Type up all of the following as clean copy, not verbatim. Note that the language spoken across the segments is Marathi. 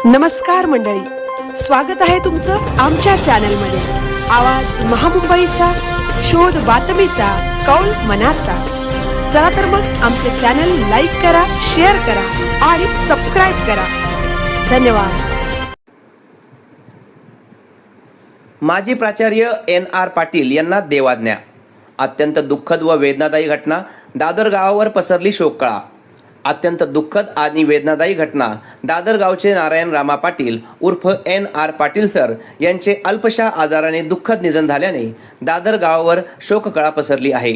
नमस्कार मंडळी, स्वागत आहे तुमचं आमच्या चॅनलमध्ये। आवाज महामुंबईचा, शोध बातमीचा, कौल मनाचा। चला तर मग आमचे चॅनल लाईक करा, शेअर करा आणि सबस्क्राइब करा। धन्यवाद। माजी प्राचार्य NR पाटील यांना देवाज्ञा। अत्यंत दुःखद व वेदनादायी घटना, दादर गावावर पसरली शोककळा। अत्यंत दुःखद आणि वेदनादायी घटना, दादर गावचे नारायण रामा पाटील उर्फ NR पाटील सर यांचे अल्पशा आजाराने दुःखद निधन झाल्याने दादर गावावर शोककळा पसरली आहे।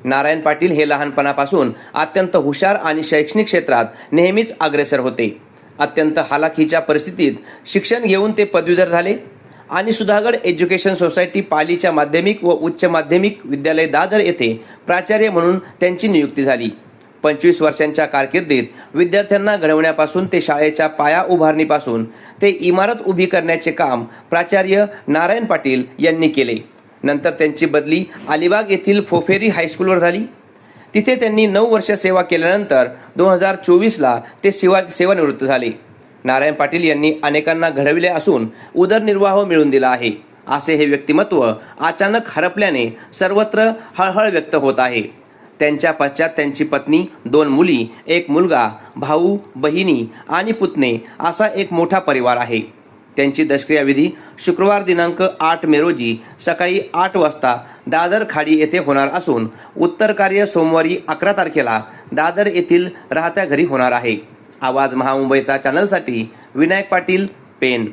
नारायण पाटील हे लहानपणापासून अत्यंत हुशार आणि शैक्षणिक क्षेत्रात नेहमीच अग्रेसर होते। अत्यंत हालाखीच्या परिस्थितीत शिक्षण घेऊन ते पदवीधर झाले आणि सुधागड एज्युकेशन सोसायटी पालीच्या माध्यमिक व उच्च माध्यमिक विद्यालय दादर येथे प्राचार्य म्हणून त्यांची नियुक्ती झाली। 25 वर्षांच्या कारकिर्दीत विद्यार्थ्यांना घडवण्यापासून ते शाळेच्या पाया उभारणीपासून ते इमारत उभी करण्याचे काम प्राचार्य नारायण पाटील यांनी केले। नंतर त्यांची बदली अलिबाग येथील फोफेरी हायस्कूलवर झाली। तिथे त्यांनी 9 वर्ष सेवा केल्यानंतर 2024ला ते सेवानिवृत्त झाले। नारायण पाटील यांनी अनेकांना घडविले असून उदरनिर्वाह मिळवून दिला आहे। असे हे व्यक्तिमत्व अचानक हरपल्याने सर्वत्र हळहळ व्यक्त होत आहे। त्यांच्या पश्चात त्यांची पत्नी, 2 मुली, 1 मुलगा, भाऊ, बहिणी आणि पुतणे असा एक मोठा परिवार आहे। त्यांची दशक्रियाविधी शुक्रवार दिनांक 8 मे रोजी सकाळी 8 वाजता दादर खाडी येथे होणार असून उत्तर कार्य सोमवारी 11 तारखेला दादर येथील राहत्या घरी होणार आहे। आवाज महामुंबईचा चॅनलसाठी विनायक पाटील, पेन।